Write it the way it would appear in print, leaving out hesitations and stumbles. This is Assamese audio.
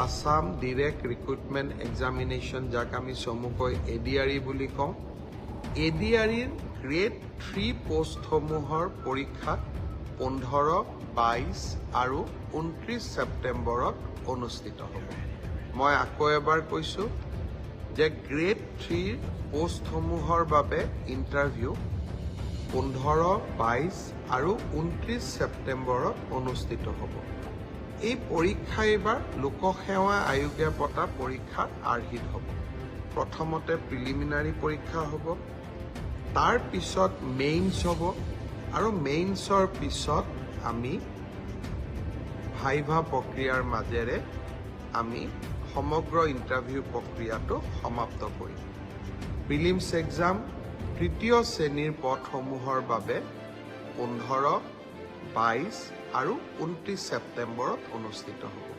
আসাম ডিৰেক্ট ৰিক্ৰুটমেণ্ট এক্সামিনেশ্যন, যাক আমি চমুকৈ ADRE বুলি কওঁ, ADREৰ গ্ৰেড 3 পোষ্টসমূহৰ পৰীক্ষা 15, 22 আৰু 29 ছেপ্টেম্বৰত অনুষ্ঠিত হ'ব। মই আকৌ এবাৰ কৈছোঁ যে গ্ৰেড 3 পোষ্টসমূহৰ বাবে ইণ্টাৰভিউ 15, 22 আৰু 29 ছেপ্টেম্বৰত অনুষ্ঠিত হ'ব। এই পৰীক্ষা এইবাৰ লোকসেৱা আয়োগে পতা পৰীক্ষাৰ আৰ্হিত হ'ব। প্ৰথমতে প্ৰিলিমিনাৰী পৰীক্ষা হ'ব, তাৰ পিছত মেইনছ হ'ব, আৰু মেইনছৰ পিছত আমি ভাইভা প্ৰক্ৰিয়াৰ মাজেৰে আমি সমগ্ৰ ইণ্টাৰভিউ প্ৰক্ৰিয়াটো সমাপ্ত কৰিম। প্ৰিলিমছ এক্সাম তৃতীয় শ্ৰেণীৰ পদসমূহৰ বাবে 15, 22 আৰু 29 ছেপ্টেম্বৰত অনুষ্ঠিত হ'ব।